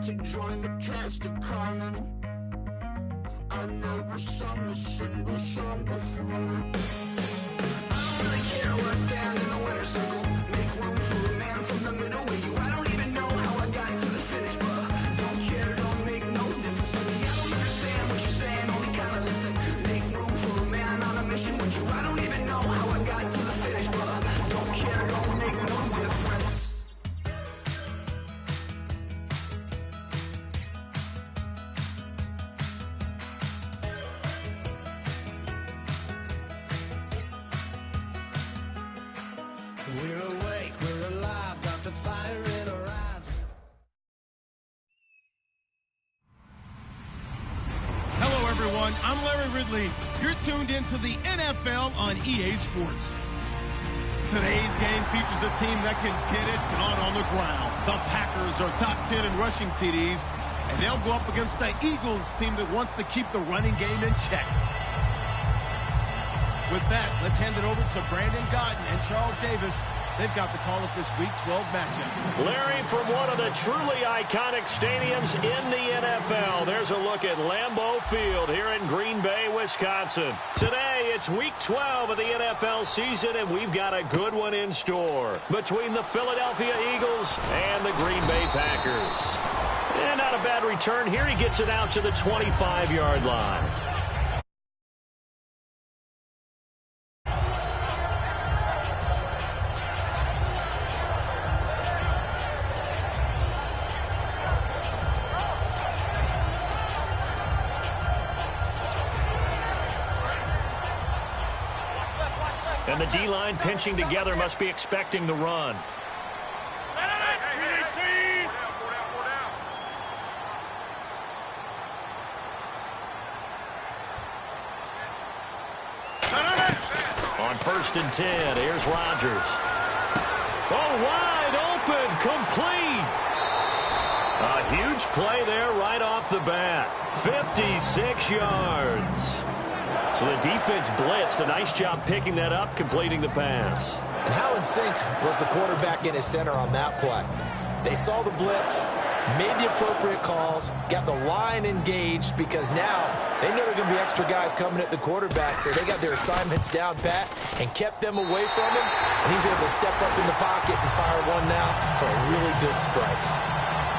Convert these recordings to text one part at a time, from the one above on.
to join the cast of Carmen. I never sung a single song before. I don't really care where I stand in the winner's circle. Make room for a man from the middle with you. I don't even know how I got to the finish, but don't care, don't make no difference to me. I don't understand what you're saying, only kinda listen. Make room for a man on a mission with you. I don't even know how I got to the finish, but don't care, don't make no difference. We're awake, we're alive, got the fire in our eyes. Hello, everyone. I'm Larry Ridley. You're tuned into the NFL on EA Sports. Today's game features a team that can get it done on the ground. The Packers are top 10 in rushing TDs, and they'll go up against the Eagles team that wants to keep the running game in check. With that, let's hand it over to Brandon Godden and Charles Davis. They've got the call of this Week 12 matchup. Larry, from one of the truly iconic stadiums in the NFL, there's a look at Lambeau Field here in Green Bay, Wisconsin. Today, it's Week 12 of the NFL season, and we've got a good one in store between the Philadelphia Eagles and the Green Bay Packers. And not a bad return here. He gets it out to the 25-yard line. And the D-line pinching together must be expecting the run. On 1st and 10, here's Rodgers. Oh, wide open, complete. A huge play there right off the bat. 56 yards. So the defense blitzed. A nice job picking that up, completing the pass. And how in sync was the quarterback in his center on that play? They saw the blitz, made the appropriate calls, got the line engaged because now they know there are going to be extra guys coming at the quarterback, so they got their assignments down pat and kept them away from him, and he's able to step up in the pocket and fire one now for a really good strike.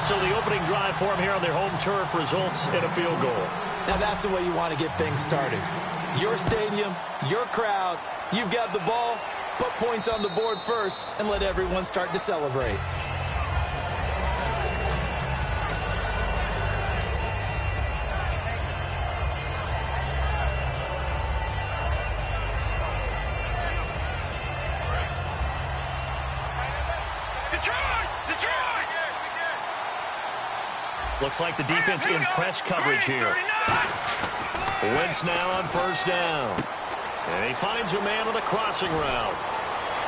So the opening drive for him here on their home turf results in a field goal. Now that's the way you want to get things started. Your stadium, your crowd, you've got the ball, put points on the board first, and let everyone start to celebrate. Looks like the defense in press coverage here. Wentz now on 1st down. And he finds a man on the crossing route.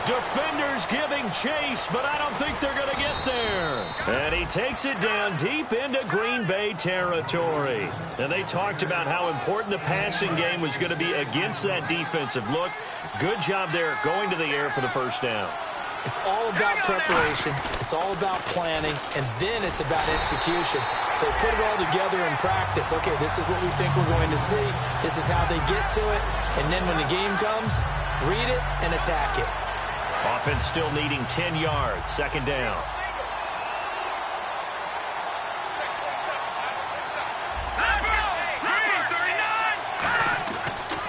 Defenders giving chase, but I don't think they're going to get there. And he takes it down deep into Green Bay territory. And they talked about how important the passing game was going to be against that defensive look. Good job there going to the air for the 1st down. It's all about preparation. It's all about planning. And then it's about execution. So they put it all together in practice. Okay, this is what we think we're going to see. This is how they get to it. And then when the game comes, read it and attack it. Offense still needing 10 yards. 2nd down.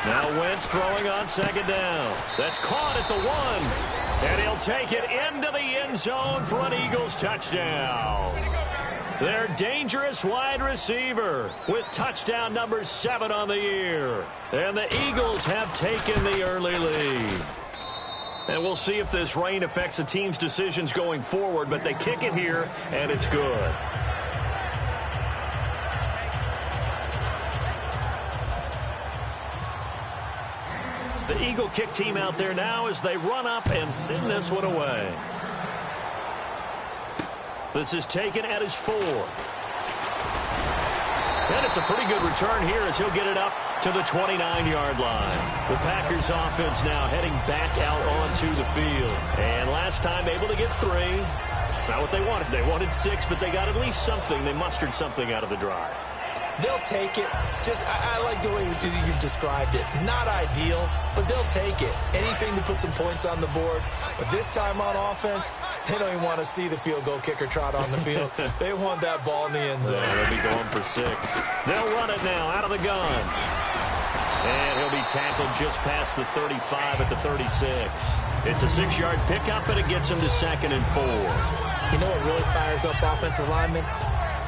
Now Wentz throwing on 2nd down. That's caught at the 1. And he'll take it into the end zone for an Eagles touchdown. Their dangerous wide receiver with touchdown number 7 on the year. And the Eagles have taken the early lead. And we'll see if this rain affects the team's decisions going forward, but they kick it here, and it's good. The Eagle kick team out there now as they run up and send this one away. This is taken at his 4. And it's a pretty good return here as he'll get it up to the 29-yard line. The Packers offense now heading back out onto the field. And last time able to get 3. not what they wanted. They wanted 6, but they got at least something. They mustered something out of the drive. They'll take it. I like the way you've described it. Not ideal, but they'll take it. Anything to put some points on the board. But this time on offense, they don't even want to see the field goal kicker trot on the field. They want that ball in the end zone. They'll be going for 6. They'll run it now out of the gun. And he'll be tackled just past the 35 at the 36. It's a 6-yard pickup, and it gets him to 2nd and 4. You know what really fires up offensive linemen?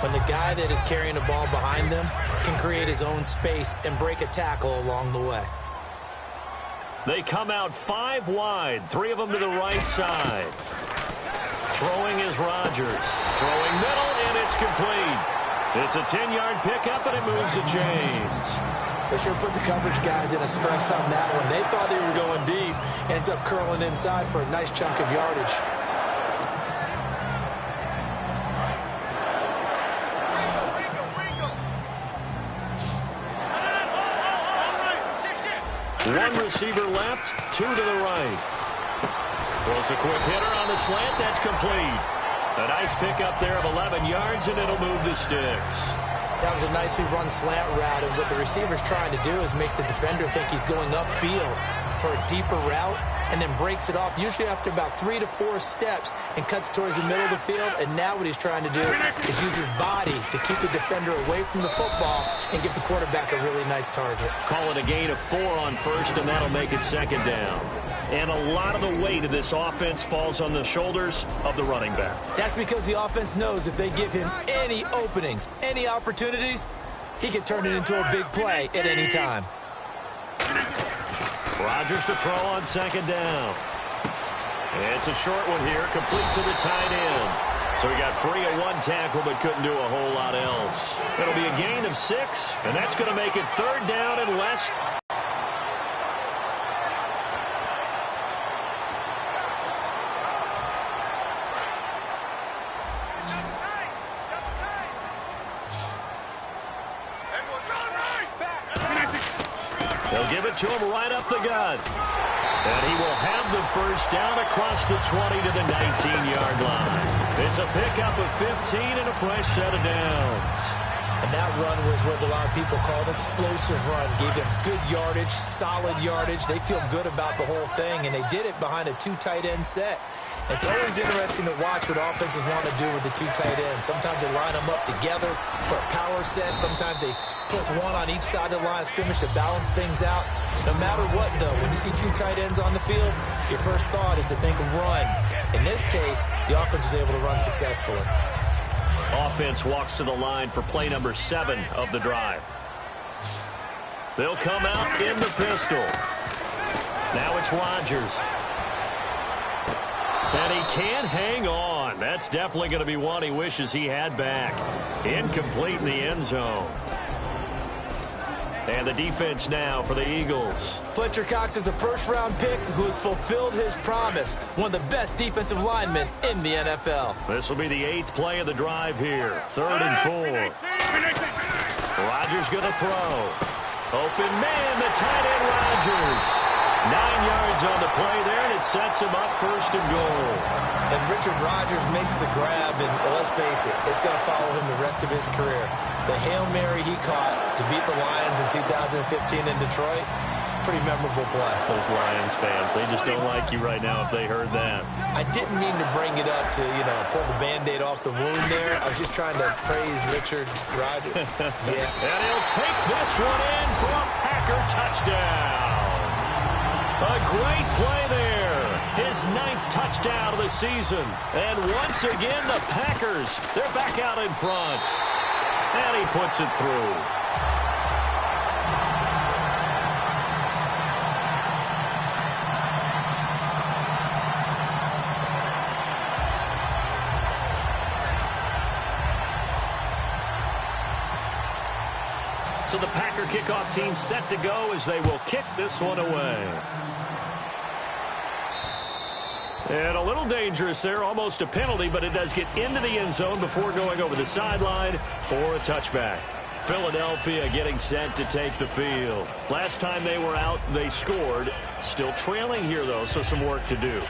When the guy that is carrying the ball behind them can create his own space and break a tackle along the way. They come out 5 wide, 3 of them to the right side. Throwing is Rodgers. Throwing middle, and it's complete. It's a 10-yard pickup, and it moves the chains. They sure put the coverage guys in a stress on that one. They thought they were going deep. Ends up curling inside for a nice chunk of yardage. One receiver left, 2 to the right. Throws a quick hitter on the slant. That's complete. A nice pickup there of 11 yards, and it'll move the sticks. That was a nicely run slant route, and what the receiver's trying to do is make the defender think he's going upfield for a deeper route, and then breaks it off, usually after about 3 to 4 steps, and cuts towards the middle of the field. And now what he's trying to do is use his body to keep the defender away from the football and give the quarterback a really nice target. Call it a gain of 4 on first, and that'll make it 2nd down. And a lot of the weight of this offense falls on the shoulders of the running back. That's because the offense knows if they give him any openings, any opportunities, he can turn it into a big play at any time. Rodgers to throw on 2nd down. It's a short one here, complete to the tight end. So he got free of 1 tackle, but couldn't do a whole lot else. It'll be a gain of 6, and that's going to make it 3rd down and less. They'll give it to him right up the gut. And he will have the first down across the 20 to the 19-yard line. It's a pickup of 15 and a fresh set of downs. And that run was what a lot of people call an explosive run. Gave them good yardage, solid yardage. They feel good about the whole thing, and they did it behind a 2 tight end set. It's always interesting to watch what offenses want to do with the 2 tight ends. Sometimes they line them up together for a power set. Sometimes they put one on each side of the line of scrimmage to balance things out. No matter what, though, when you see 2 tight ends on the field, your first thought is to think of run. In this case, the offense was able to run successfully. Offense walks to the line for play number 7 of the drive. They'll come out in the pistol. Now it's Rodgers. And he can't hang on. That's definitely going to be one he wishes he had back. Incomplete in the end zone. And the defense now for the Eagles. Fletcher Cox is a first-round pick who has fulfilled his promise. One of the best defensive linemen in the NFL. This will be the 8th play of the drive here. 3rd and 4. Rodgers going to throw. Open man, the tight end Rodgers. 9 yards on the play there, and it sets him up 1st and goal. And Richard Rodgers makes the grab, and let's face it, it's going to follow him the rest of his career. The Hail Mary he caught to beat the Lions in 2015 in Detroit, pretty memorable play. Those Lions fans, they just don't like you right now if they heard that. I didn't mean to bring it up to, pull the Band-Aid off the wound there. I was just trying to praise Richard Rodgers. Yeah. And he'll take this one in for a Packer touchdown. A great play there. His 9th touchdown of the season. And once again, the Packers, they're back out in front. And he puts it through. So the Packer kickoff team set to go as they will kick this one away. And a little dangerous there, almost a penalty, but it does get into the end zone before going over the sideline for a touchback. Philadelphia getting set to take the field. Last time they were out, they scored. Still trailing here, though, so some work to do.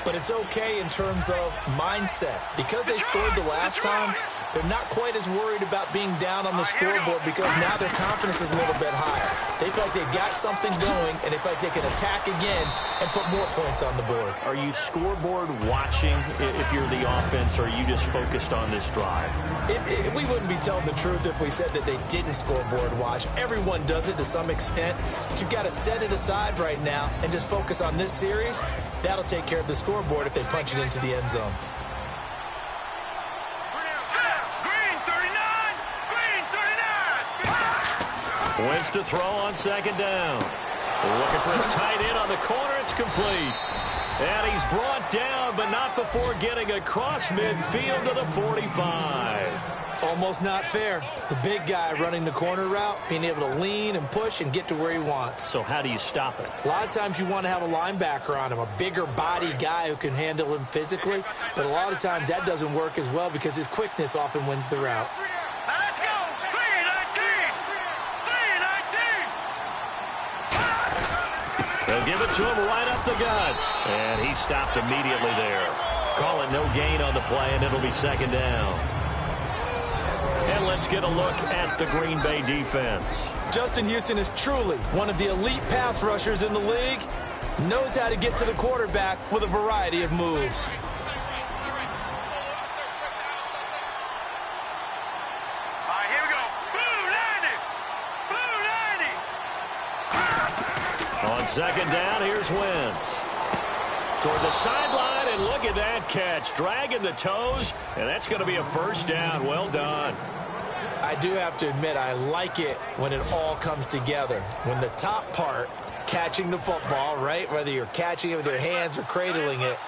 But it's okay in terms of mindset. Because they scored the last time, they're not quite as worried about being down on the scoreboard because now their confidence is a little bit higher. They feel like they've got something going, and they feel like they can attack again and put more points on the board. Are you scoreboard watching if you're the offense, or are you just focused on this drive? We wouldn't be telling the truth if we said that they didn't scoreboard watch. Everyone does it to some extent. But you've got to set it aside right now and just focus on this series. That'll take care of the scoreboard if they punch it into the end zone. Wentz to throw on second down. Looking for his tight end on the corner. It's complete. And he's brought down, but not before getting across midfield to the 45. Almost not fair. The big guy running the corner route, being able to lean and push and get to where he wants. So how do you stop it? A lot of times you want to have a linebacker on him, a bigger body guy who can handle him physically. But a lot of times that doesn't work as well because his quickness often wins the route. Let's go! 3-19! They'll give it to him right up the gut. And he stopped immediately there. Call it no gain on the play, and it'll be second down. And let's get a look at the Green Bay defense. Justin Houston is truly one of the elite pass rushers in the league. Knows how to get to the quarterback with a variety of moves. All right, here we go. Blue 90! Blue 90! On second down, here's Wentz. Toward the sideline, and look at that catch. Dragging the toes, and that's going to be a first down. Well done. I do have to admit, I like it when it all comes together. When the top part, catching the football, right, whether you're catching it with your hands or cradling it,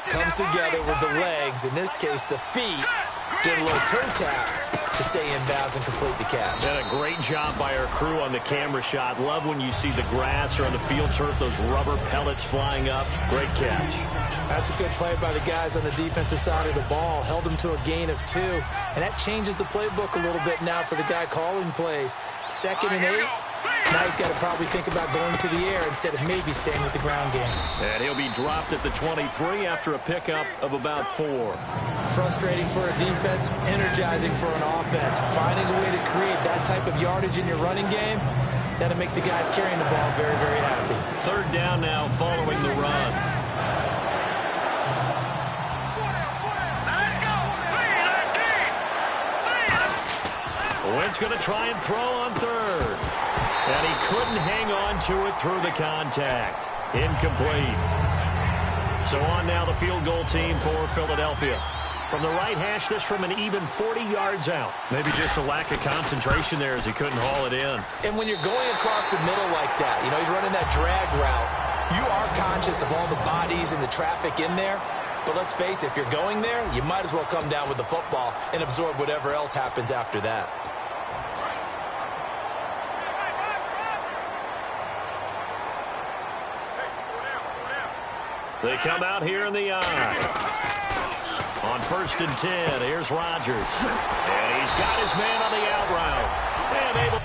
comes together with the legs, in this case the feet, did a little toe tap to stay in bounds and complete the catch. And a great job by our crew on the camera shot. Love when you see the grass or on the field turf, those rubber pellets flying up. Great catch. That's a good play by the guys on the defensive side of the ball. Held them to a gain of 2. And that changes the playbook a little bit now for the guy calling plays. 2nd and 8. Now he's got to probably think about going to the air instead of maybe staying with the ground game. And he'll be dropped at the 23 after a pickup of about 4. Frustrating for a defense, energizing for an offense. Finding a way to create that type of yardage in your running game, that'll make the guys carrying the ball very, very happy. Third down now following the run. Let's go! 3-19! Wentz going to try and throw on third. And he couldn't hang on to it through the contact. Incomplete. So on now the field goal team for Philadelphia. From the right hash, this from an even 40 yards out. Maybe just a lack of concentration there as he couldn't haul it in. And when you're going across the middle like that, you know, he's running that drag route, you are conscious of all the bodies and the traffic in there. But let's face it, if you're going there, you might as well come down with the football and absorb whatever else happens after that. They come out here in the eye. On 1st and 10, here's Rodgers. And he's got his man on the out route. And able.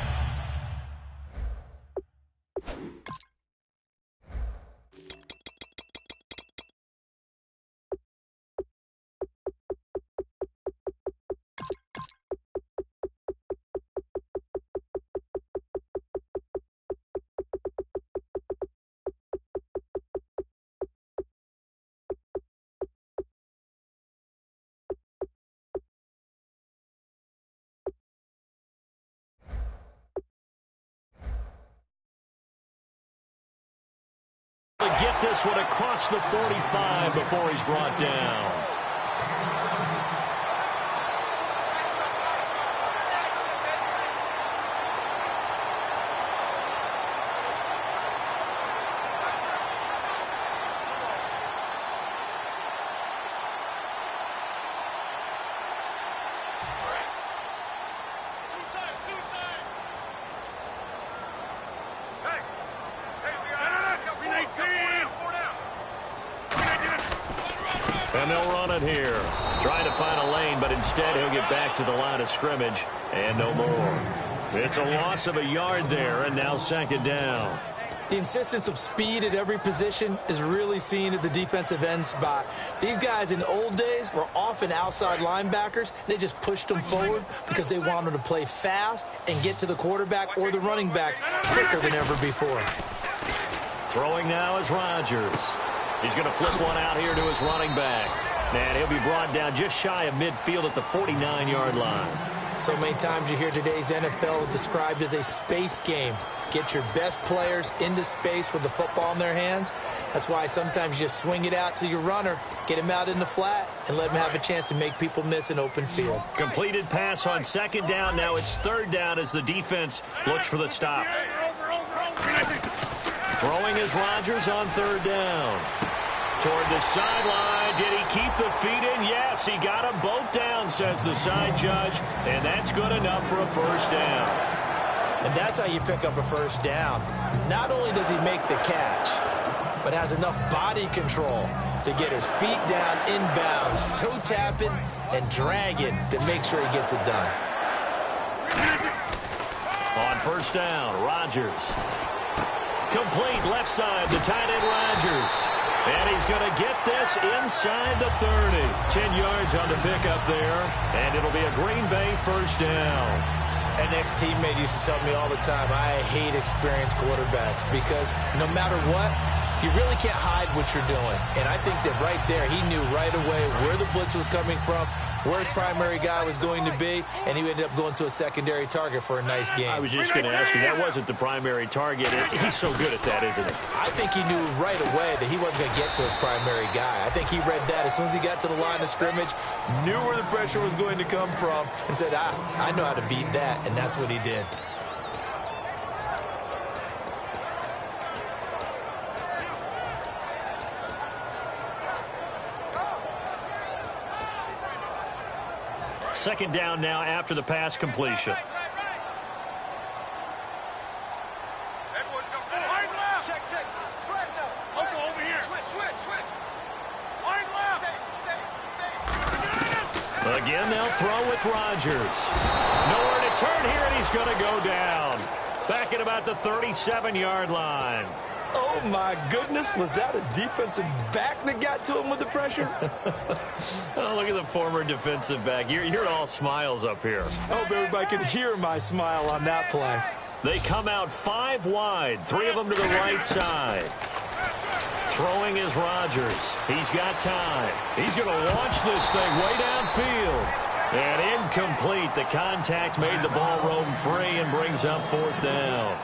To get this one across the 45 before he's brought down. And they'll run it here. Trying to find a lane, but instead he'll get back to the line of scrimmage and no more. It's a loss of a yard there, and now second down. The insistence of speed at every position is really seen at the defensive end spot. These guys in the old days were often outside linebackers. They just pushed them forward because they wanted to play fast and get to the quarterback or the running backs quicker than ever before. Throwing now is Rodgers. He's going to flip one out here to his running back. And he'll be brought down just shy of midfield at the 49-yard line. So many times you hear today's NFL described as a space game. Get your best players into space with the football in their hands. That's why sometimes you just swing it out to your runner, get him out in the flat, and let him have a chance to make people miss an open field. Completed pass on second down. Now it's third down as the defense looks for the stop. Throwing is Rodgers on third down. Toward the sideline. Did he keep the feet in? Yes, he got them both down, says the side judge. And that's good enough for a first down. And that's how you pick up a first down. Not only does he make the catch, but has enough body control to get his feet down inbounds, toe tapping and dragging to make sure he gets it done. On first down, Rodgers. Complete left side to tight end Rodgers. And he's going to get this inside the 30. 10 yards on the pickup there. And it'll be a Green Bay first down. An ex-teammate used to tell me all the time, I hate experienced quarterbacks because no matter what, you really can't hide what you're doing. And I think that right there, he knew right away where the blitz was coming from, where his primary guy was going to be, and he ended up going to a secondary target for a nice game. I was just going to ask you, that wasn't the primary target. He's so good at that, isn't he? I think he knew right away that he wasn't going to get to his primary guy. I think he read that as soon as he got to the line of scrimmage, knew where the pressure was going to come from, and said, I know how to beat that, and that's what he did. Second down now after the pass completion. Again, they'll throw with Rodgers. Nowhere to turn here, and he's going to go down. Back at about the 37-yard line. Oh, my goodness. Was that a defensive back that got to him with the pressure? Oh, look at the former defensive back. You're all smiles up here. I hope everybody can hear my smile on that play. They come out 5 wide, 3 of them to the right side. Throwing is Rodgers. He's got time. He's going to launch this thing way downfield. And incomplete. The contact made the ball roam free and brings up fourth down.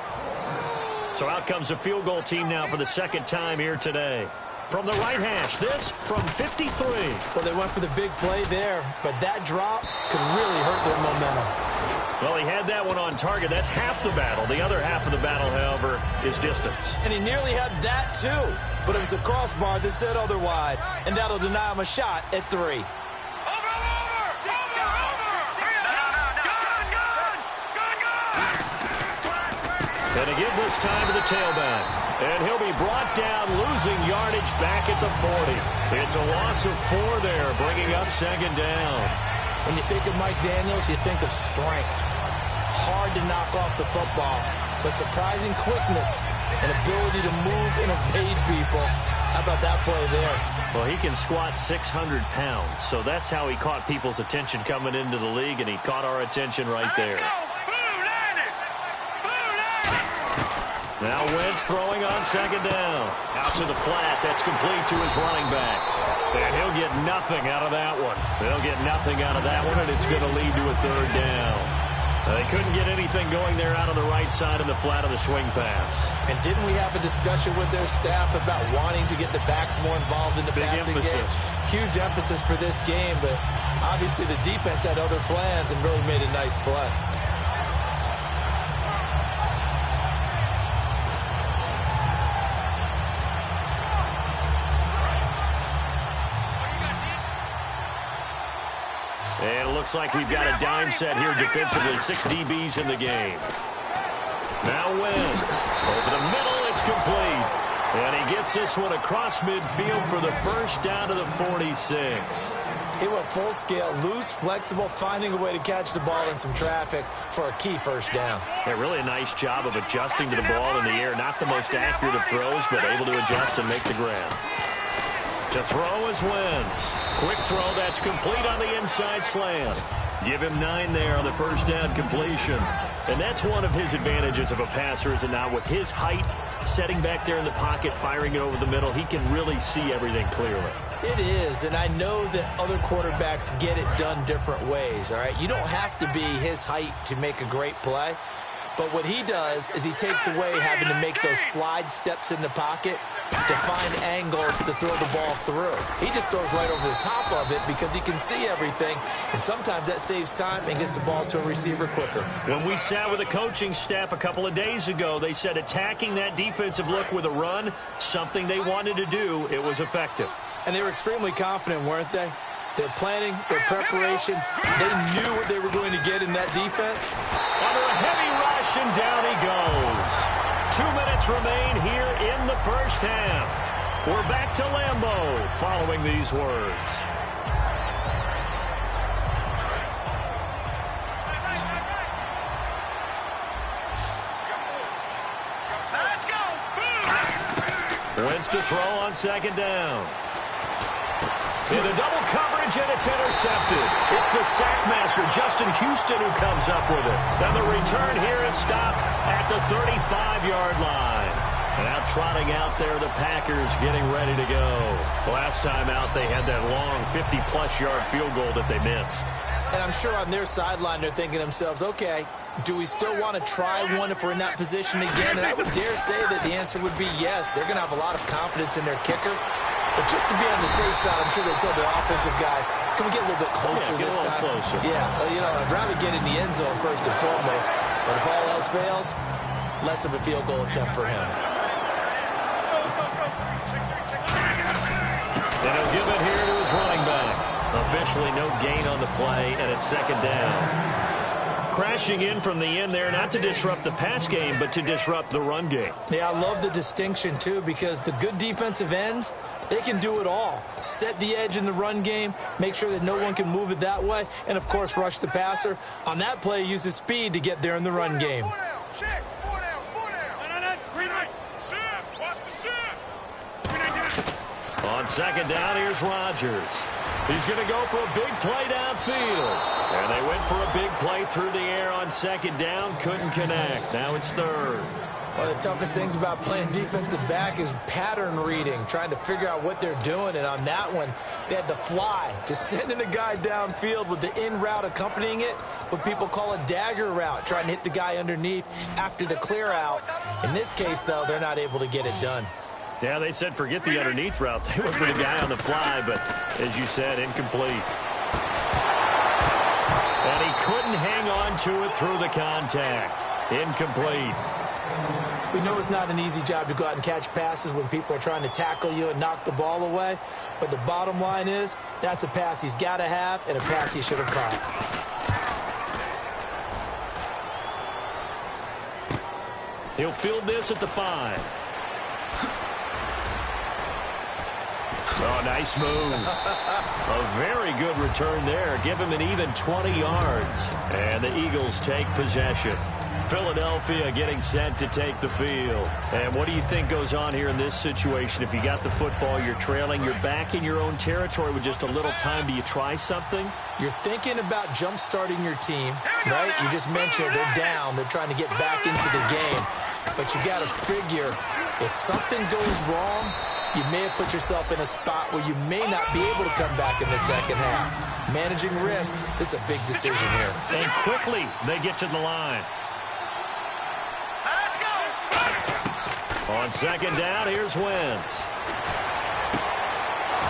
So out comes the field goal team now for the second time here today. From the right hash, this from 53. Well, they went for the big play there, but that drop could really hurt their momentum. Well, he had that one on target. That's half the battle. The other half of the battle, however, is distance. And he nearly had that, too. But it was a crossbar that said otherwise, and that'll deny him a shot at 3. And again this time to the tailback. And he'll be brought down, losing yardage back at the 40. It's a loss of 4 there, bringing up second down. When you think of Mike Daniels, you think of strength. Hard to knock off the football, but surprising quickness and ability to move and evade people. How about that play there? Well, he can squat 600 pounds, so that's how he caught people's attention coming into the league, and he caught our attention right there. Now Wentz throwing on second down. Out to the flat. That's complete to his running back. And he'll get nothing out of that one. They'll get nothing out of that one, and it's going to lead to a third down. They couldn't get anything going there out on the right side of the flat of the swing pass. And didn't we have a discussion with their staff about wanting to get the backs more involved in the passing game? Huge emphasis for this game, but obviously the defense had other plans and really made a nice play. And it looks like we've got a dime set here defensively. 6 DBs in the game. Now Wentz. Over the middle, it's complete. And he gets this one across midfield for the first down to the 46. He went full scale, loose, flexible, finding a way to catch the ball in some traffic for a key first down. Yeah, really a nice job of adjusting to the ball in the air. Not the most accurate of throws, but able to adjust and make the grab. To throw is Wentz. Quick throw, that's complete on the inside slant. Give him 9 there on the first down completion. And that's one of his advantages of a passer, is it not? With his height, setting back there in the pocket, firing it over the middle, he can really see everything clearly. It is, and I know that other quarterbacks get it done different ways, all right? You don't have to be his height to make a great play. But what he does is he takes away having to make those slide steps in the pocket to find angles to throw the ball through. He just throws right over the top of it because he can see everything, and sometimes that saves time and gets the ball to a receiver quicker. When we sat with the coaching staff a couple of days ago, they said attacking that defensive look with a run, something they wanted to do, it was effective. And they were extremely confident, weren't they? Their planning, their preparation, they knew what they were going to get in that defense. Under a heavy rush, and down he goes. 2 minutes remain here in the first half. We're back to Lambeau following these words. Let's go. Wentz to throw on second down. In a double coverage, and it's intercepted. It's the sackmaster, Justin Houston, who comes up with it. And the return here is stopped at the 35-yard line. And out trotting out there, the Packers getting ready to go. Last time out, they had that long 50-plus yard field goal that they missed. And I'm sure on their sideline, they're thinking to themselves, okay, do we still want to try one if we're in that position again? And I would dare say that the answer would be yes. They're going to have a lot of confidence in their kicker. But just to be on the safe side, I'm sure they told the offensive guys, can we get a little bit closer this time? Closer. Yeah, well, you know, I'd rather get in the end zone first and foremost. But if all else fails, less of a field goal attempt for him. And he'll give it here to his running back. Officially no gain on the play, and it's second down. Crashing in from the end there, not to disrupt the pass game, but to disrupt the run game. Yeah, I love the distinction, too, because the good defensive ends, they can do it all. Set the edge in the run game, make sure that no one can move it that way, and, of course, rush the passer. On that play, use his speed to get there in the run game. On second down, here's Rodgers. He's going to go for a big play downfield. And they went for a big play through the air on second down. Couldn't connect. Now it's third. One of the toughest things about playing defensive back is pattern reading, trying to figure out what they're doing. And on that one, they had the fly, just sending a guy downfield with the in route accompanying it, what people call a dagger route, trying to hit the guy underneath after the clear out. In this case, though, they're not able to get it done. Yeah, they said forget the underneath route. They went for the guy on the fly, but as you said, incomplete. And he couldn't hang on to it through the contact. Incomplete. We know it's not an easy job to go out and catch passes when people are trying to tackle you and knock the ball away. But the bottom line is, that's a pass he's got to have and a pass he should have caught. He'll field this at the 5. Oh, nice move. A very good return there. Give him an even 20 yards. And the Eagles take possession. Philadelphia getting set to take the field. And what do you think goes on here in this situation? If you got the football, you're trailing, you're back in your own territory with just a little time. Do you try something? You're thinking about jump-starting your team, right? You just mentioned they're down. They're trying to get back into the game. But you got to figure if something goes wrong, you may have put yourself in a spot where you may not be able to come back in the second half. Managing risk, this is a big decision here. And quickly, they get to the line. Let's go. On second down, here's Wentz.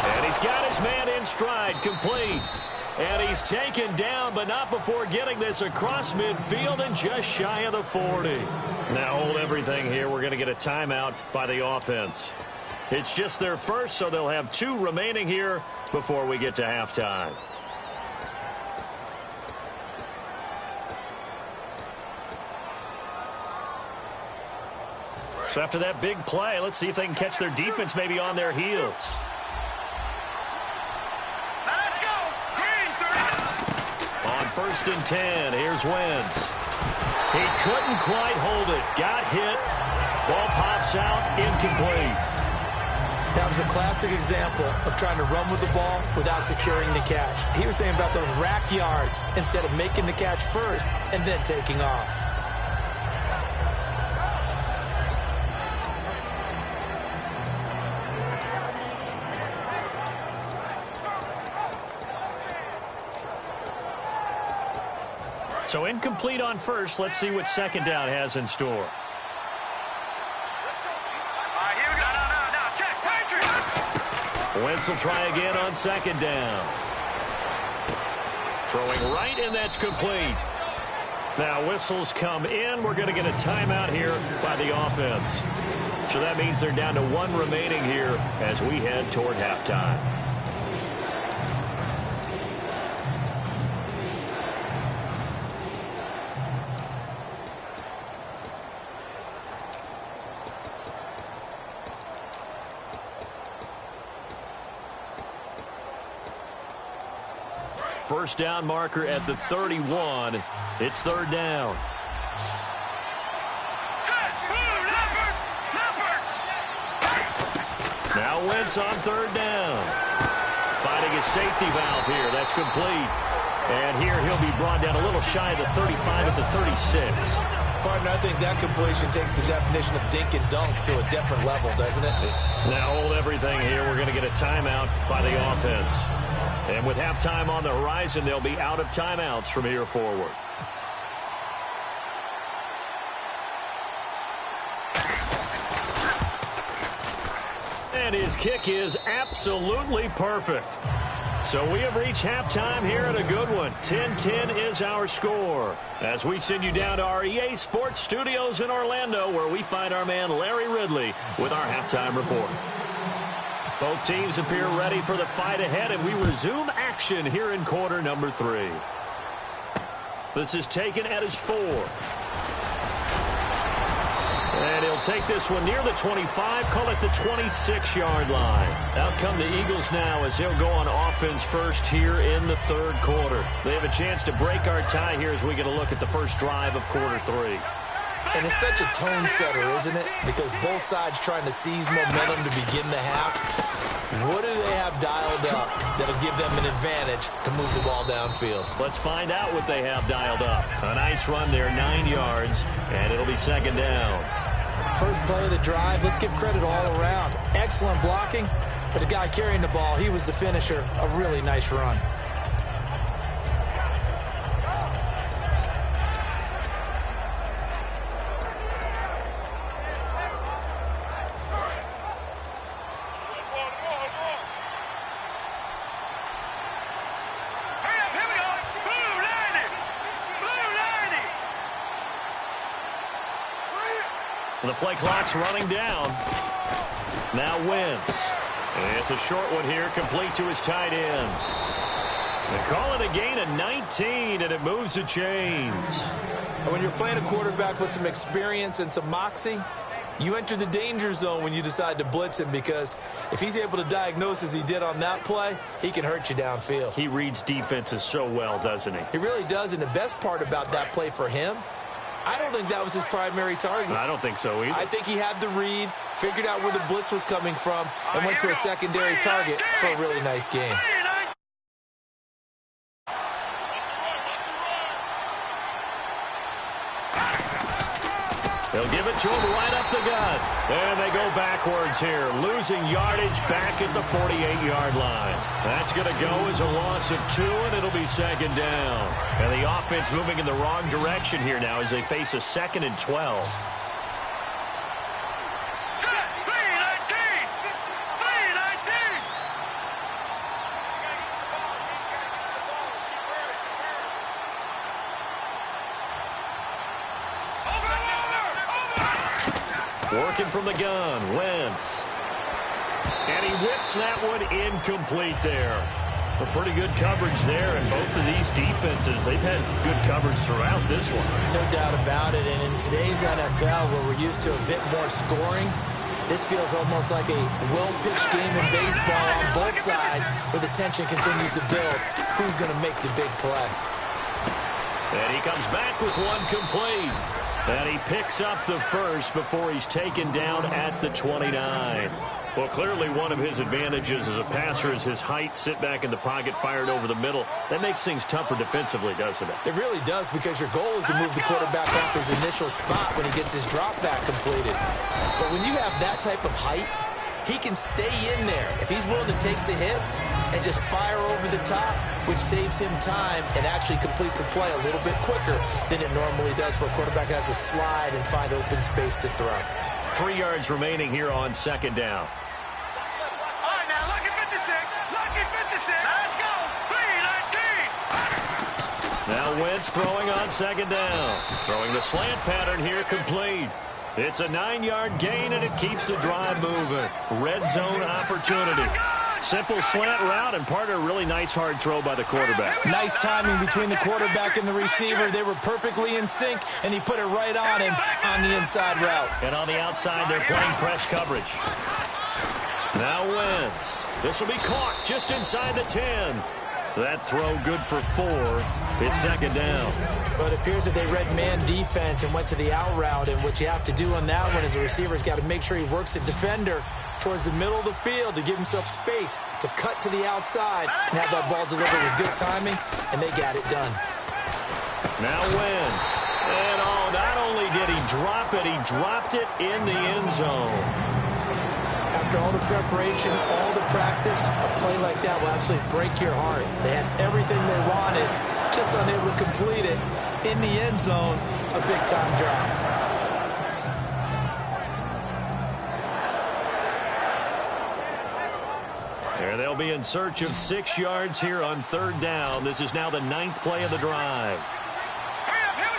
And he's got his man in stride, complete. And he's taken down, but not before getting this across midfield and just shy of the 40. Now hold everything here. We're going to get a timeout by the offense. It's just their first, so they'll have 2 remaining here before we get to halftime. So after that big play, let's see if they can catch their defense maybe on their heels. Let's go. 1st and 10. Here's Wentz. He couldn't quite hold it. Got hit. Ball pops out. Incomplete. That was a classic example of trying to run with the ball without securing the catch. He was thinking about those rack yards instead of making the catch first and then taking off. So incomplete on first. Let's see what second down has in store. Wentz will try again on second down. Throwing right, and that's complete. Now whistles come in. We're going to get a timeout here by the offense. So that means they're down to 1 remaining here as we head toward halftime. First down marker at the 31. It's third down. Now Wentz on third down. Finding his safety valve here. That's complete. And here he'll be brought down a little shy of the 35 at the 36. Partner, I think that completion takes the definition of dink and dunk to a different level, doesn't it? Now hold everything here. We're going to get a timeout by the offense. And with halftime on the horizon, they'll be out of timeouts from here forward. And his kick is absolutely perfect. So we have reached halftime here at a good one. 10-10 is our score. As we send you down to our EA Sports Studios in Orlando, where we find our man Larry Ridley with our halftime report. Both teams appear ready for the fight ahead, and we resume action here in quarter number 3. This is taken at his 4. And he'll take this one near the 25, call it the 26-yard line. Out come the Eagles now as they'll go on offense first here in the third quarter. They have a chance to break our tie here as we get a look at the first drive of quarter 3. And it's such a tone setter, isn't it? Because both sides trying to seize momentum to begin the half. What do they have dialed up that'll give them an advantage to move the ball downfield? Let's find out what they have dialed up. A nice run there, 9 yards, and it'll be second down. First play of the drive, let's give credit all around. Excellent blocking, but the guy carrying the ball, he was the finisher. A really nice run. The play clock's running down. Now Wentz. And it's a short one here, complete to his tight end. They call it a gain of 19, and it moves the chains. When you're playing a quarterback with some experience and some moxie, you enter the danger zone when you decide to blitz him, because if he's able to diagnose as he did on that play, he can hurt you downfield. He reads defenses so well, doesn't he? He really does, and the best part about that play for him, I don't think that was his primary target. I don't think so either. I think he had the read, figured out where the blitz was coming from, and went to a secondary target for a really nice game. They'll give it to him right up the gut. And they go backwards here, losing yardage back at the 48-yard line. That's going to go as a loss of 2, and it'll be second down. And the offense moving in the wrong direction here now as they face a 2nd and 12. Working from the gun, Wentz. And he whips that one incomplete there. A pretty good coverage there, and both of these defenses, they've had good coverage throughout this one. No doubt about it, and in today's NFL, where we're used to a bit more scoring, this feels almost like a well-pitched game in baseball on both sides, where the tension continues to build. Who's going to make the big play? And he comes back with one complete. And he picks up the first before he's taken down at the 29. Well, clearly one of his advantages as a passer is his height. Sit back in the pocket, fired over the middle. That makes things tougher defensively, doesn't it? It really does, because your goal is to move the quarterback off his initial spot when he gets his drop back completed. But when you have that type of height, he can stay in there if he's willing to take the hits and just fire over the top, which saves him time and actually completes a play a little bit quicker than it normally does for a quarterback who has to slide and find open space to throw. 3 yards remaining here on second down. All right, now, lucky 56. Lucky 56. Let's go. 3-19. Now Wentz throwing on second down. Throwing the slant pattern here, complete. It's a 9-yard gain, and it keeps the drive moving. Red zone opportunity. Simple slant route and part of a really nice hard throw by the quarterback. Nice timing between the quarterback and the receiver. They were perfectly in sync, and he put it right on him on the inside route. And on the outside, they're playing press coverage. Now Wentz. This will be caught just inside the 10. That throw good for 4. It's second down. But it appears that they read man defense and went to the out route, and what you have to do on that one is the receiver's got to make sure he works the defender towards the middle of the field to give himself space to cut to the outside and have that ball delivered with good timing, and they got it done. Now Wentz. And not only did he drop it, he dropped it in the end zone. After all the preparation, all the practice, a play like that will absolutely break your heart. They had everything they wanted, just unable to complete it. In the end zone, a big-time drop. There they'll be in search of 6 yards here on third down. This is now the 9th play of the drive. Hurry up, here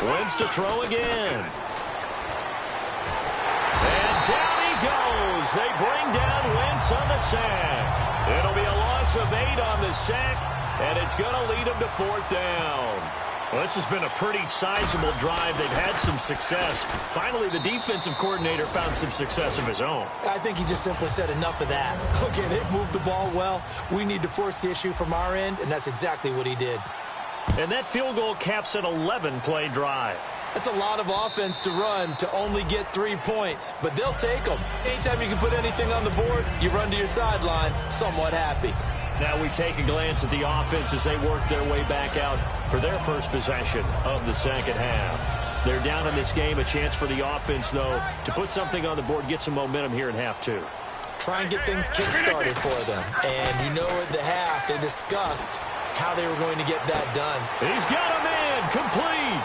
we go. Wentz to throw again. And down he goes. They bring down Wentz on the sack. It'll be a loss of 8 on the sack, and it's going to lead them to fourth down. Well, this has been a pretty sizable drive. They've had some success. Finally, the defensive coordinator found some success of his own. I think he just simply said enough of that. Look at it, move the ball well. We need to force the issue from our end, and that's exactly what he did. And that field goal caps an 11-play drive. That's a lot of offense to run to only get 3 points, but they'll take them. Anytime you can put anything on the board, you run to your sideline somewhat happy. Now we take a glance at the offense as they work their way back out for their first possession of the second half. They're down in this game. A chance for the offense, though, to put something on the board, get some momentum here in half 2. Try and get things kick-started for them. And you know at the half they discussed how they were going to get that done. He's got him in. Complete.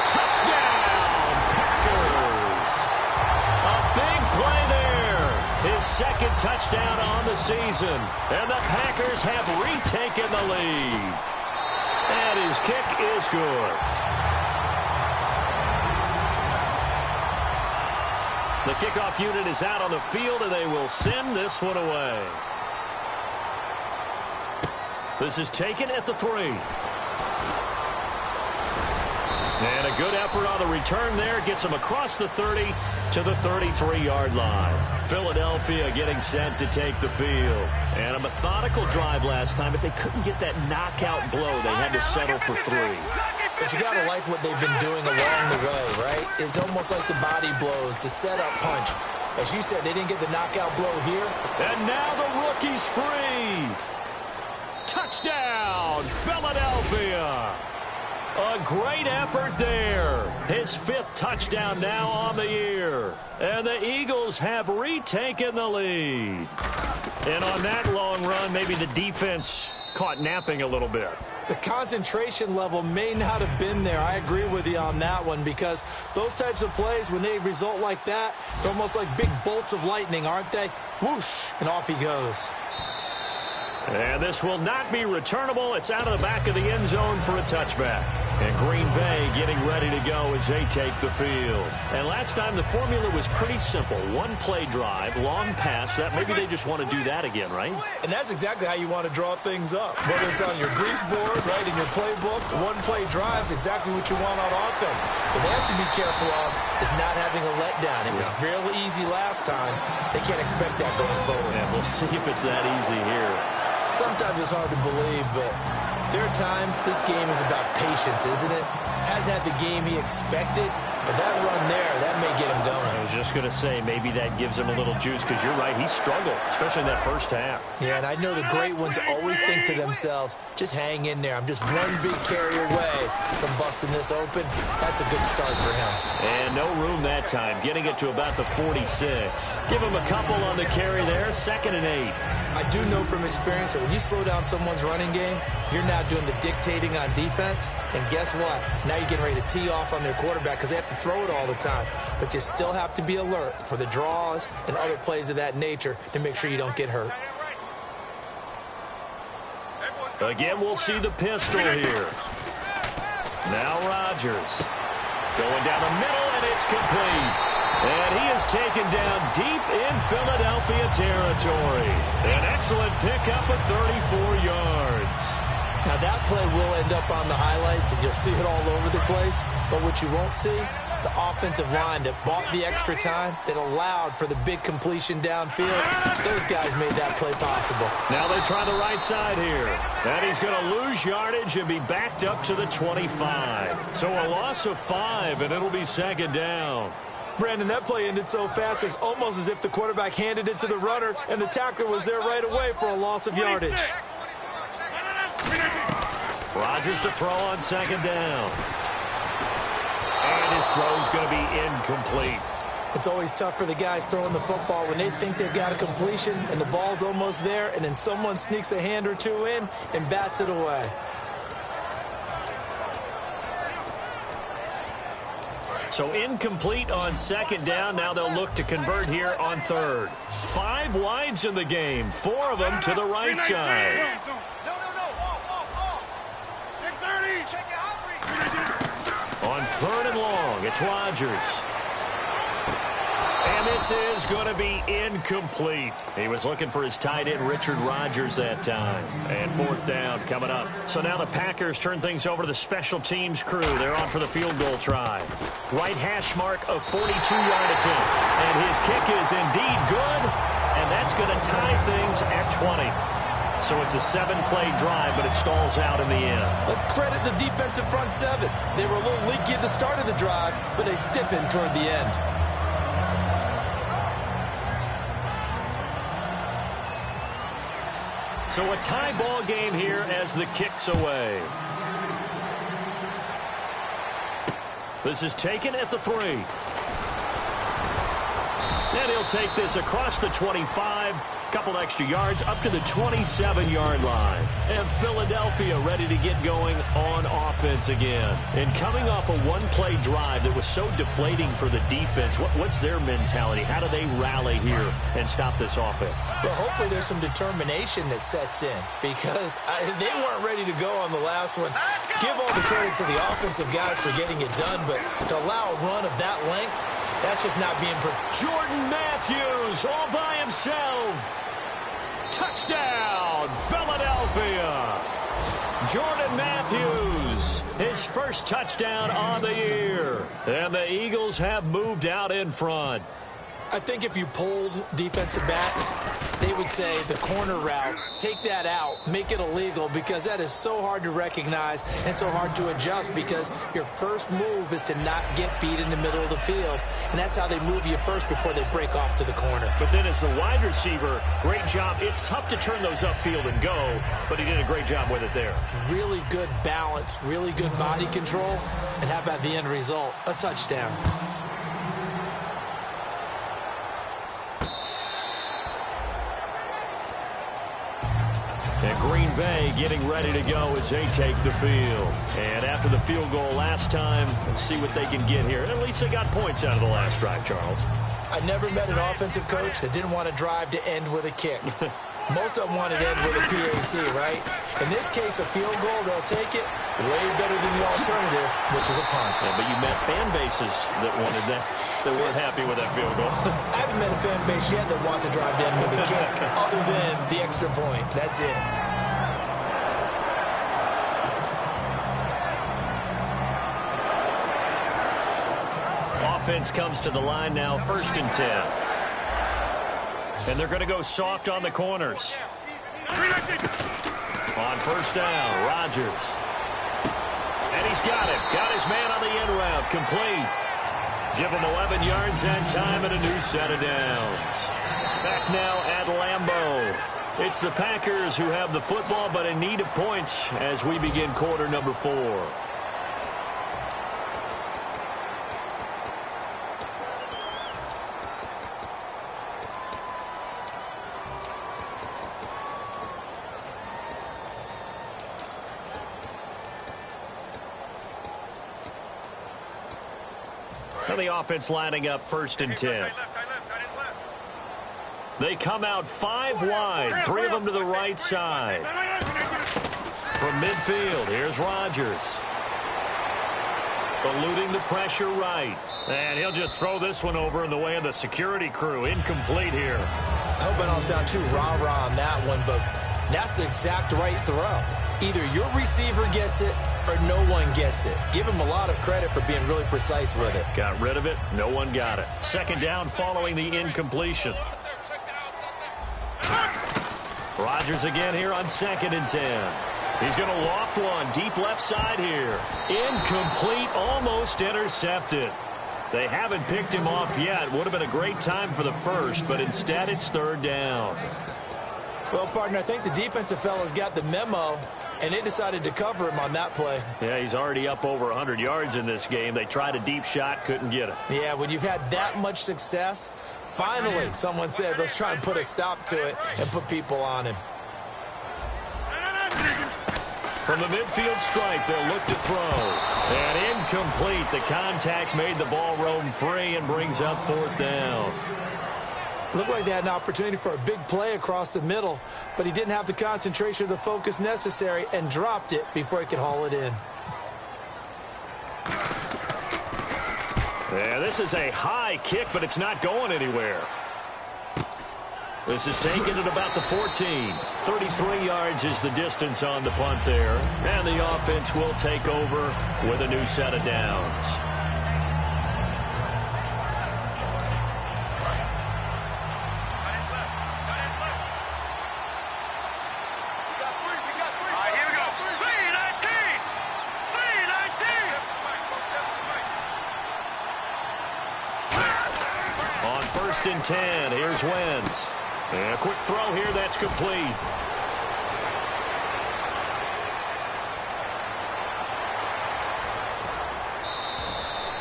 Touchdown, Packers. A big play there. His second touchdown on the season. And the Packers have retaken the lead. And his kick is good. The kickoff unit is out on the field, and they will send this one away. This is taken at the 3. And a good effort on the return there. Gets him across the 30 to the 33-yard line. Philadelphia getting set to take the field. And a methodical drive last time, but they couldn't get that knockout blow. They had to settle for 3. But you got to like what they've been doing along the way, right? It's almost like the body blows, the setup punch. As you said, they didn't get the knockout blow here. And now the rookie's free. Touchdown, Philadelphia. A great effort there. His 5th touchdown now on the year. And the Eagles have retaken the lead. And on that long run, maybe the defense caught napping a little bit. The concentration level may not have been there. I agree with you on that one, because those types of plays, when they result like that, they're almost like big bolts of lightning, aren't they? Whoosh, and off he goes. And this will not be returnable. It's out of the back of the end zone for a touchback. And Green Bay getting ready to go as they take the field. And last time the formula was pretty simple. 1-play drive, long pass. That maybe they just want to do that again, right? And that's exactly how you want to draw things up. Whether it's on your grease board, right, in your playbook, 1-play drive is exactly what you want on offense. What they have to be careful of is not having a letdown. It was real easy last time. They can't expect that going forward. Yeah, we'll see if it's that easy here. Sometimes it's hard to believe, but There are times this game is about patience, isn't it? Has had the game he expected, but that run there, that may get him going. I was just going to say, maybe that gives him a little juice, because you're right, he struggled, especially in that first half. Yeah, and I know the great ones always think to themselves, just hang in there. I'm just one big carry away from busting this open. That's a good start for him. And no room that time, getting it to about the 46. Give him a couple on the carry there, 2nd and 8. I do know from experience that when you slow down someone's running game, you're now doing the dictating on defense. And guess what? Now you're getting ready to tee off on their quarterback because they have to throw it all the time. But you still have to be alert for the draws and other plays of that nature to make sure you don't get hurt. Again, we'll see the pistol here. Now Rodgers. Going down the middle, and it's complete. And he is taken down deep in Philadelphia territory. An excellent pickup of 34 yards. Now that play will end up on the highlights, and you'll see it all over the place. But what you won't see, the offensive line that bought the extra time, that allowed for the big completion downfield, those guys made that play possible. Now they try the right side here. And he's going to lose yardage and be backed up to the 25. So a loss of 5, and it'll be 2nd down. Brandon, that play ended so fast, it's almost as if the quarterback handed it to the runner, and the tackler was there right away for a loss of yardage. Rodgers to throw on 2nd down. And his throw's going to be incomplete. It's always tough for the guys throwing the football when they think they've got a completion and the ball's almost there, and then someone sneaks a hand or two in and bats it away. So incomplete on 2nd down. Now they'll look to convert here on 3rd. 5 wides in the game, 4 of them to the right side. On 3rd and long, it's Rodgers. And this is going to be incomplete. He was looking for his tight end, Richard Rodgers, that time. And 4th down coming up. So now the Packers turn things over to the special teams crew. They're on for the field goal try. Right hash mark of 42-yard attempt. And his kick is indeed good. And that's going to tie things at 20. So it's a 7-play drive, but it stalls out in the end. Let's credit the defensive front 7. They were a little leaky at the start of the drive, but they stiffened toward the end. So a tie ball game here as the kick's away. This is taken at the 3. And he'll take this across the 25. Couple extra yards up to the 27-yard line. And Philadelphia ready to get going on offense again. And coming off a 1-play drive that was so deflating for the defense, what's their mentality? How do they rally here and stop this offense? Well, hopefully there's some determination that sets in, because they weren't ready to go on the last one. Give all the credit to the offensive guys for getting it done, but to allow a run of that length, that's just not being Jordan Matthews all by himself. Touchdown, Philadelphia. Jordan Matthews, his first touchdown on the year. And the Eagles have moved out in front. I think if you polled defensive backs, they would say the corner route, take that out, make it illegal, because that is so hard to recognize and so hard to adjust, because your first move is to not get beat in the middle of the field, and that's how they move you first before they break off to the corner. But then as the wide receiver, great job. It's tough to turn those upfield and go, but he did a great job with it there. Really good balance, really good body control, and how about the end result? A touchdown. And Green Bay getting ready to go as they take the field. And after the field goal last time, let's see what they can get here. At least they got points out of the last drive, Charles. I never met an offensive coach that didn't want to drive to end with a kick. Most of them want to end with a PAT, right? In this case, a field goal, they'll take it way better than the alternative, which is a punt. Yeah, but you met fan bases that wanted that, that weren't happy with that field goal. I haven't met a fan base yet that wants to drive to end with a kick, other than the extra point. That's it. Offense comes to the line now, 1st and 10. And they're going to go soft on the corners. On first down, Rodgers. And he's got it. Got his man on the end route. Complete. Give him 11 yards that time and a new set of downs. Back now at Lambeau. It's the Packers who have the football, but in need of points as we begin quarter number 4. Now the offense lining up first and 10. They come out 5 wide, 3 of them to the right side. From midfield, here's Rodgers. Eluding the pressure right. And he'll just throw this one over in the way of the security crew. Incomplete here. I hope I don't sound too rah-rah on that one, but that's the exact right throw. Either your receiver gets it or no one gets it. Give him a lot of credit for being really precise with it. Got rid of it. No one got it. Second down following the incompletion. Rodgers again here on 2nd and 10. He's going to loft one deep left side here. Incomplete, almost intercepted. They haven't picked him off yet. Would have been a great time for the first, but instead it's 3rd down. Well, partner, I think the defensive fellas got the memo, and they decided to cover him on that play. Yeah, he's already up over 100 yards in this game. They tried a deep shot, couldn't get it. Yeah, when you've had that much success, finally someone said, let's try and put a stop to it and put people on him. From the midfield stripe, they'll look to throw. And incomplete. The contact made the ball roam free and brings up 4th down. Looked like they had an opportunity for a big play across the middle, but he didn't have the concentration or the focus necessary and dropped it before he could haul it in. Yeah, this is a high kick, but it's not going anywhere. This is taken at about the 14. 33 yards is the distance on the punt there. And the offense will take over with a new set of downs. On 1st and 10, here's Wentz. And a quick throw here, that's complete.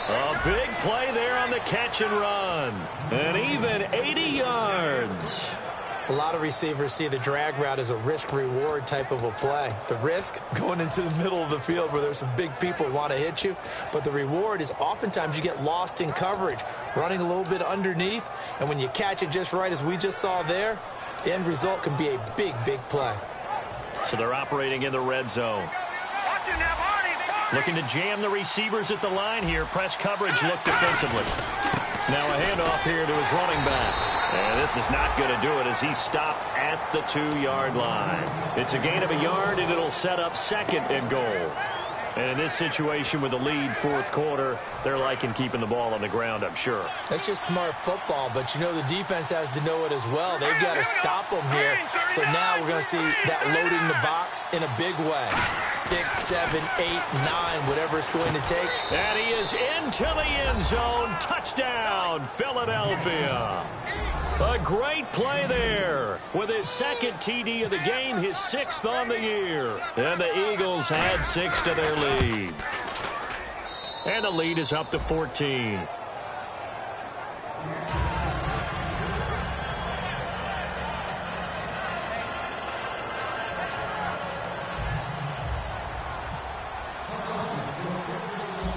A big play there on the catch and run. And even 80 yards. A lot of receivers see the drag route as a risk-reward type of a play. The risk, going into the middle of the field where there's some big people who want to hit you. But the reward is oftentimes you get lost in coverage, running a little bit underneath. And when you catch it just right, as we just saw there, the end result can be a big, big play. So they're operating in the red zone. Looking to jam the receivers at the line here. Press coverage look defensively. Now a handoff here to his running back. And this is not going to do it as he stopped at the 2-yard line. It's a gain of a yard, and it'll set up 2nd and goal. And in this situation with the lead 4th quarter, they're liking keeping the ball on the ground, I'm sure. That's just smart football, but you know the defense has to know it as well. They've got to stop them here. So now we're going to see that loading the box in a big way. 6, 7, 8, 9, whatever it's going to take. And he is into the end zone. Touchdown, Philadelphia. A great play there with his 2nd TD of the game, his 6th on the year. And the Eagles had 6 to their lead. And the lead is up to 14.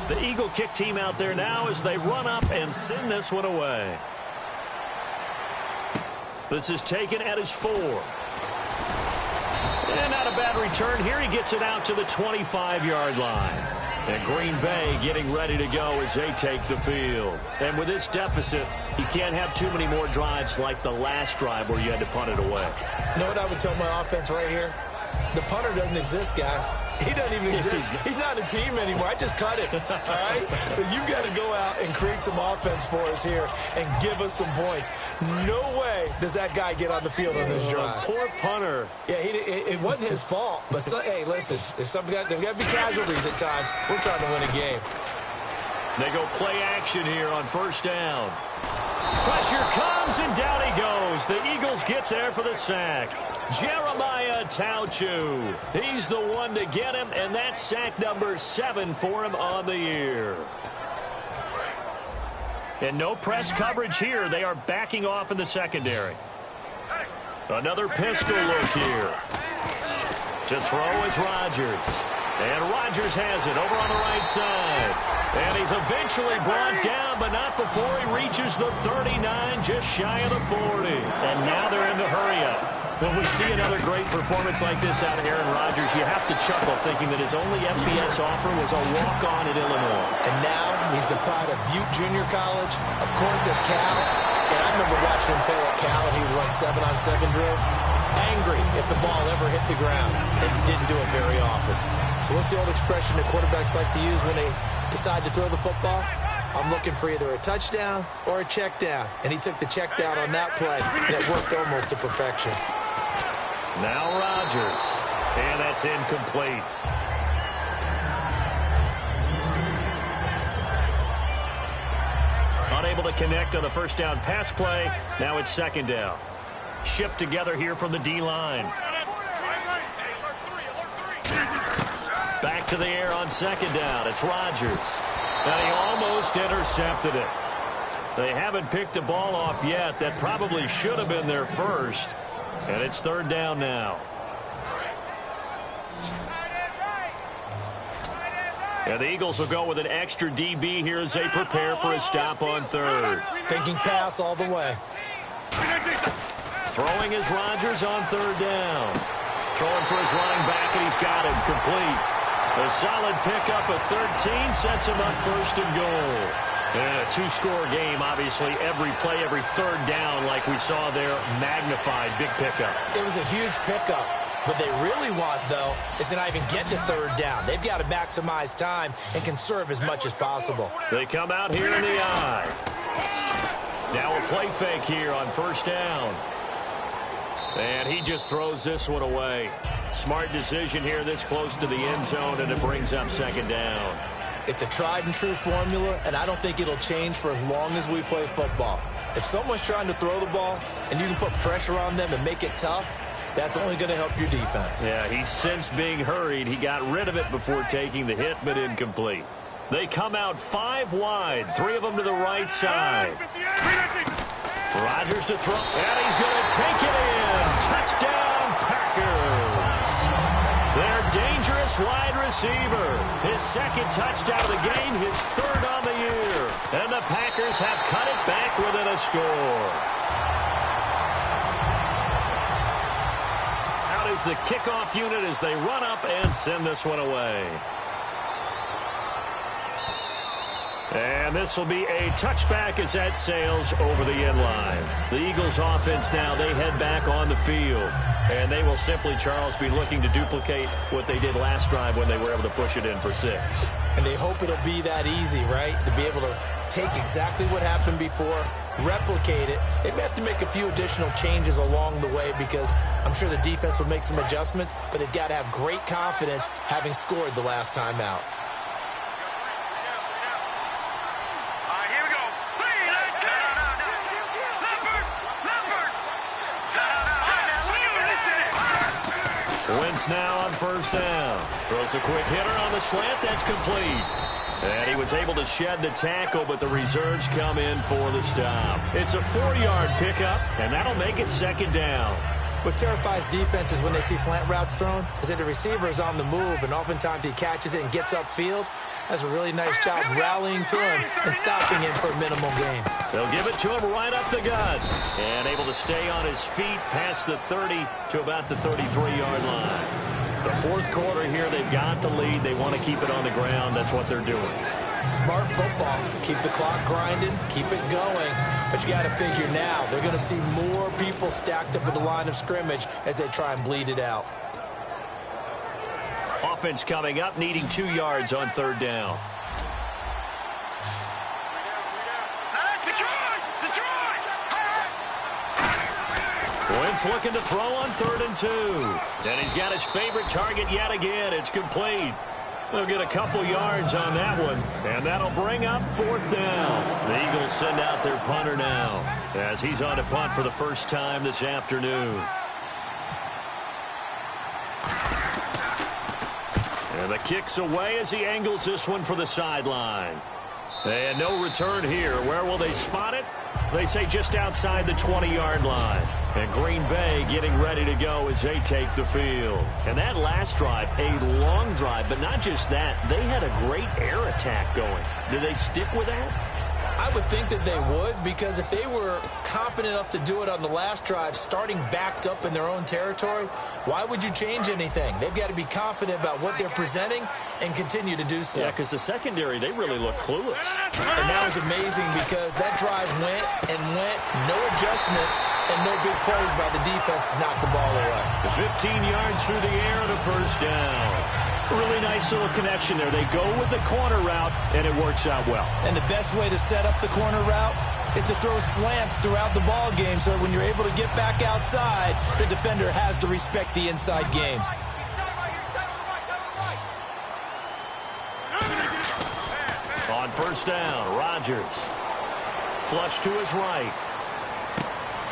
The Eagle kick team out there now as they run up and send this one away. This is taken at his 4. And not a bad return here. He gets it out to the 25-yard line. And Green Bay getting ready to go as they take the field. And with this deficit, you can't have too many more drives like the last drive where you had to punt it away. You know what I would tell my offense right here? The punter doesn't exist, guys. He doesn't even exist. He's not a team anymore. I just cut it, all right? So you've got to go out and create some offense for us here and give us some points. No way does that guy get on the field on this drive. Poor punter. Yeah, it wasn't his fault. But, hey, listen, there's got to be casualties at times. We're trying to win a game. They go play action here on first down. Pressure comes, and down he goes. The Eagles get there for the sack. Jeremiah Tauchu. He's the one to get him, and that's sack number 7 for him on the year. And no press coverage here. They are backing off in the secondary. Another pistol look here. To throw is Rodgers. And Rodgers has it over on the right side. And he's eventually brought down, but not before he reaches the 39, just shy of the 40. And now they're in the hurry-up. When we see another great performance like this out of Aaron Rodgers, you have to chuckle thinking that his only FBS offer was a walk-on at Illinois. And now he's the pride of Butte Junior College, of course at Cal. And I remember watching him play at Cal, and he would run 7-on-7 drills. Angry if the ball ever hit the ground, and didn't do it very often. So what's the old expression that quarterbacks like to use when they decide to throw the football? I'm looking for either a touchdown or a check down. And he took the check down on that play, and it worked almost to perfection. Now Rodgers, and that's incomplete. Unable to connect on the first down pass play. Now it's second down. Shift together here from the D-line. Back to the air on second down. It's Rodgers. And he almost intercepted it. They haven't picked a ball off yet. That probably should have been their first. And it's third down now. And the Eagles will go with an extra DB here as they prepare for a stop on third. Thinking pass all the way. Throwing is Rodgers on third down. Throwing for his running back, and he's got him complete. A solid pickup of 13 sets him up first and goal. And a two-score game, obviously, every play, every third down, like we saw there, magnified, big pickup. It was a huge pickup. What they really want, though, is to not even get to third down. They've got to maximize time and conserve as much as possible. They come out here in the eye. Now a play fake here on first down. And he just throws this one away. Smart decision here this close to the end zone, and it brings up second down. It's a tried-and-true formula, and I don't think it'll change for as long as we play football. If someone's trying to throw the ball and you can put pressure on them and make it tough, that's only going to help your defense. Yeah, he's since being hurried. He got rid of it before taking the hit, but incomplete. They come out 5 wide, 3 of them to the right side. Rodgers to throw, and he's going to take it in. Touchdown, Packers. Their dangerous wide receiver. His second touchdown of the game, his third on the year. And the Packers have cut it back within a score. Out is the kickoff unit as they run up and send this one away. And this will be a touchback as that sails over the end line. The Eagles offense now, they head back on the field. And they will simply, Charles, be looking to duplicate what they did last drive when they were able to push it in for 6. And they hope it'll be that easy, right? To be able to take exactly what happened before, replicate it. They may have to make a few additional changes along the way because I'm sure the defense will make some adjustments, but they've got to have great confidence having scored the last time out. Wentz now on first down. Throws a quick hitter on the slant. That's complete. And he was able to shed the tackle, but the reserves come in for the stop. It's a 4-yard pickup, and that'll make it second down. What terrifies defenses when they see slant routes thrown is that the receiver is on the move, and oftentimes he catches it and gets upfield. Does a really nice job rallying to him and stopping him for a minimal gain. They'll give it to him right up the gut. And able to stay on his feet past the 30 to about the 33-yard line. The fourth quarter here, they've got the lead. They want to keep it on the ground. That's what they're doing. Smart football. Keep the clock grinding. Keep it going. But you got to figure now, they're going to see more people stacked up at the line of scrimmage as they try and bleed it out. offense coming up, needing 2 yards on third down. Wentz looking to throw on 3rd and 2. And he's got his favorite target yet again. It's complete. They'll get a couple yards on that one, and that'll bring up 4th down. The Eagles send out their punter now as he's on to punt for the first time this afternoon. And the kick's away as he angles this one for the sideline. And no return here. Where will they spot it? They say just outside the 20-yard line. And Green Bay getting ready to go as they take the field. And that last drive, a long drive, but not just that. They had a great air attack going. Do they stick with that? I would think that they would, because if they were confident enough to do it on the last drive, starting backed up in their own territory, why would you change anything? They've got to be confident about what they're presenting and continue to do so. Yeah, because the secondary, they really look clueless. And that was amazing because that drive went and went, no adjustments, and no big plays by the defense to knock the ball away. 15 yards through the air and a first down. Really nice little connection there. They go with the corner route, and it works out well. And the best way to set up the corner route is to throw slants throughout the ball game so that when you're able to get back outside, the defender has to respect the inside game. On first down, Rodgers. Flush to his right.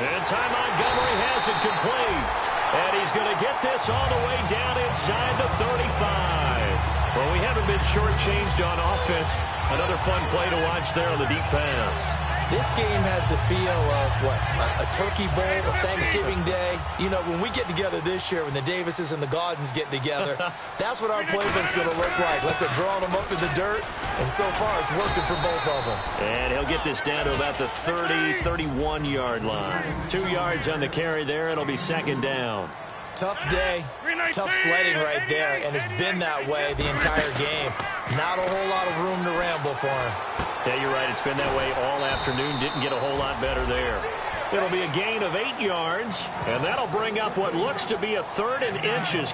And Ty Montgomery has it complete. And he's going to get this all the way down inside the 35. Well, we haven't been shortchanged on offense. Another fun play to watch there on the deep pass. This game has the feel of, what, a Turkey Bowl, a Thanksgiving Day. You know, when we get together this year, when the Davises and the Gaudens get together, that's what our playbook's going to look like. Like they're drawing them up in the dirt, and so far it's working for both of them. And he'll get this down to about the 30, 31-yard line. 2 yards on the carry there. It'll be second down. Tough day, tough sledding right there, and it's been that way the entire game. Not a whole lot of room to ramble for him. Yeah, you're right. It's been that way all afternoon. Didn't get a whole lot better there. It'll be a gain of 8 yards, and that'll bring up what looks to be a 3rd and inches.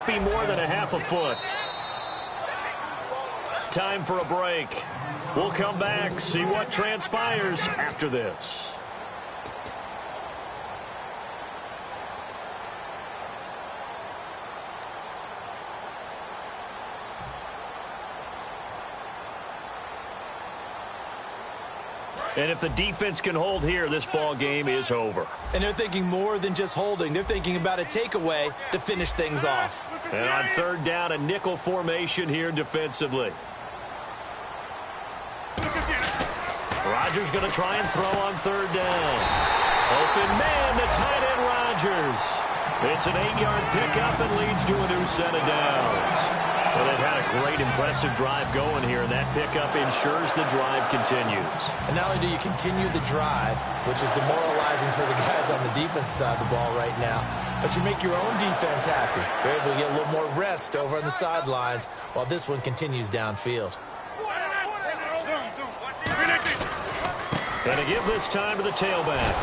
Be more than a half a foot. Time for a break. We'll come back, see what transpires after this. And if the defense can hold here, this ball game is over. And they're thinking more than just holding. They're thinking about a takeaway to finish things off. And on third down, a nickel formation here defensively. Rodgers going to try and throw on third down. Open man, the tight end Rodgers. It's an 8-yard pickup and leads to a new set of downs. Well, they've had a great, impressive drive going here, and that pickup ensures the drive continues. And not only do you continue the drive, which is demoralizing for the guys on the defense side of the ball right now, but you make your own defense happy. They're able to get a little more rest over on the sidelines while this one continues downfield. And to give this time to the tailback.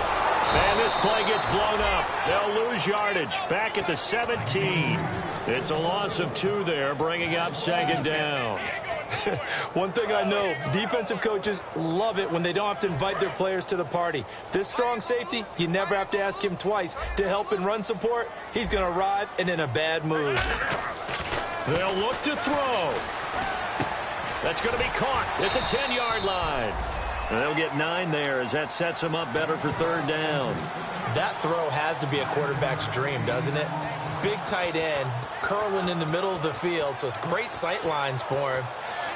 And this play gets blown up. They'll lose yardage back at the 17. It's a loss of 2 there, bringing up second down. One thing I know, defensive coaches love it when they don't have to invite their players to the party. This strong safety, you never have to ask him twice to help in run support. He's going to arrive and in a bad mood. They'll look to throw. That's going to be caught at the 10-yard line. And they'll get 9 there as that sets them up better for third down. That throw has to be a quarterback's dream, doesn't it? Big tight end, curling in the middle of the field, so it's great sight lines for him.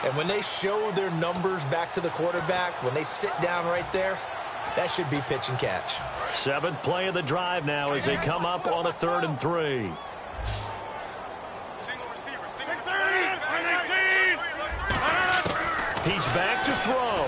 And when they show their numbers back to the quarterback, when they sit down right there, That should be pitch and catch. 7th play of the drive now as they come up on a 3rd and 3. He's back to throw.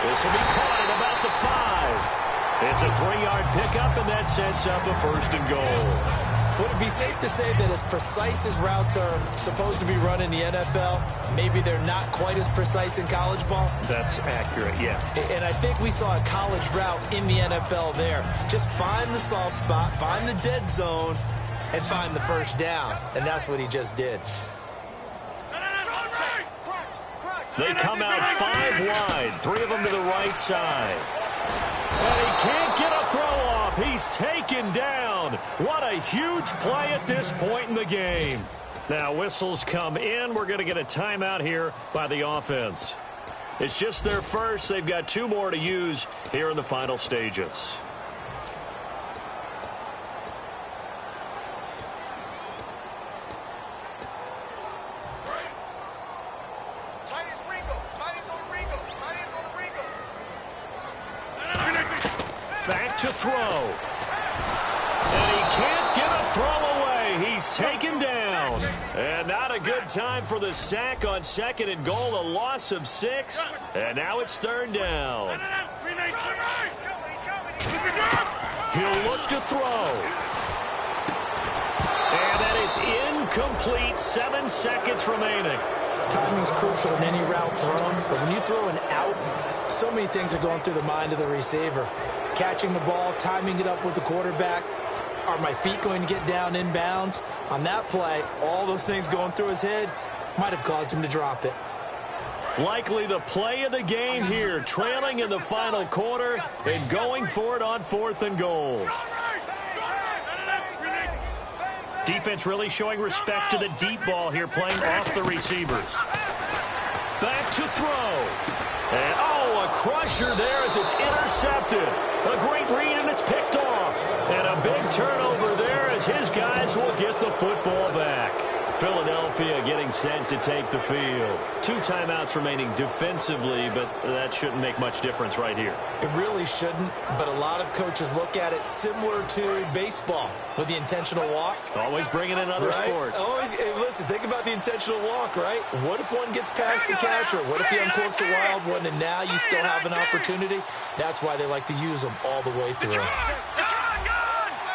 This will be caught at about the 5. It's a 3-yard pickup, and that sets up a 1st and goal. Would it be safe to say that as precise as routes are supposed to be run in the NFL, maybe they're not quite as precise in college ball? That's accurate, yeah. And I think we saw a college route in the NFL there. Just find the soft spot, find the dead zone, and find the 1st down. And that's what he just did. They come out 5 wide, 3 of them to the right side. And he can't get a throw off. He's taken down. What a huge play at this point in the game. Now whistles come in. We're going to get a timeout here by the offense. It's just their first. They've got 2 more to use here in the final stages. Back to throw. And he can't get a throw away. He's taken down. And not a good time for the sack on 2nd and goal. A loss of 6. And now it's 3rd down. He'll look to throw. And that is incomplete. 7 seconds remaining. Timing's crucial in any route thrown, but when you throw an out, so many things are going through the mind of the receiver. Catching the ball, timing it up with the quarterback. Are my feet going to get down inbounds? On that play, all those things going through his head might have caused him to drop it. Likely the play of the game here, trailing in the final quarter and going for it on 4th and goal. Defense really showing respect to the deep ball here, playing off the receivers. Back to throw. And, oh, a crusher there as it's intercepted. A great read, and it's picked off. And a big turnover there as his guys will get the football back. Philadelphia getting set to take the field. 2 timeouts remaining defensively, but that shouldn't make much difference right here. It really shouldn't, but a lot of coaches look at it similar to baseball with the intentional walk. Always bringing in other sports. Always, hey, listen, think about the intentional walk, right? What if one gets past the catcher? What if he uncorks a wild one and now you still have an opportunity? That's why they like to use them all the way through.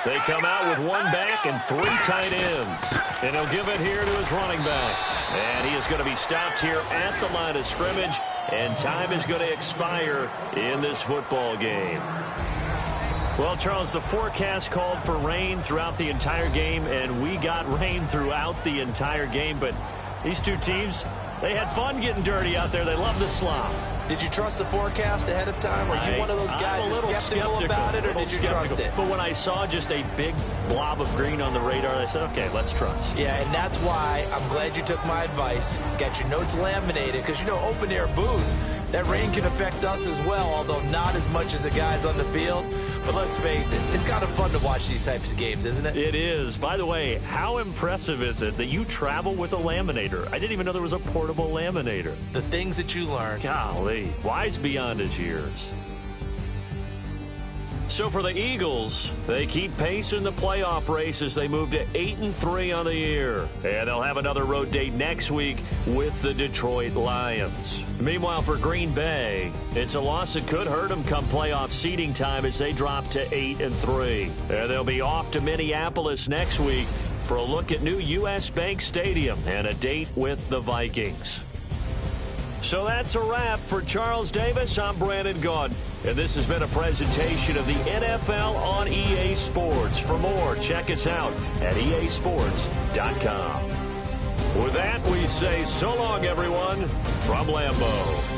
They come out with 1 back and 3 tight ends. And he'll give it here to his running back. And he is going to be stopped here at the line of scrimmage. And time is going to expire in this football game. Well, Charles, the forecast called for rain throughout the entire game. And we got rain throughout the entire game. But these 2 teams, they had fun getting dirty out there. They love the slop. Did you trust the forecast ahead of time? Are you one of those guys that's skeptical about it, or did you trust it? But when I saw just a big blob of green on the radar, I said, okay, let's trust. Yeah, and that's why I'm glad you took my advice. Got your notes laminated, because, you know, open-air booth, that rain can affect us as well, although not as much as the guys on the field. But let's face it, it's kind of fun to watch these types of games, isn't it? It is. By the way, how impressive is it that you travel with a laminator? I didn't even know there was a portable laminator. The things that you learn. Golly, wise beyond his years. So for the Eagles, they keep pace in the playoff race as they move to 8-3 on the year. And they'll have another road date next week with the Detroit Lions. Meanwhile, for Green Bay, it's a loss that could hurt them come playoff seeding time as they drop to 8-3. And they'll be off to Minneapolis next week for a look at new U.S. Bank Stadium and a date with the Vikings. So that's a wrap. For Charles Davis, I'm Brandon Gaudin. And this has been a presentation of the NFL on EA Sports. For more, check us out at easports.com. With that, we say so long, everyone, from Lambeau.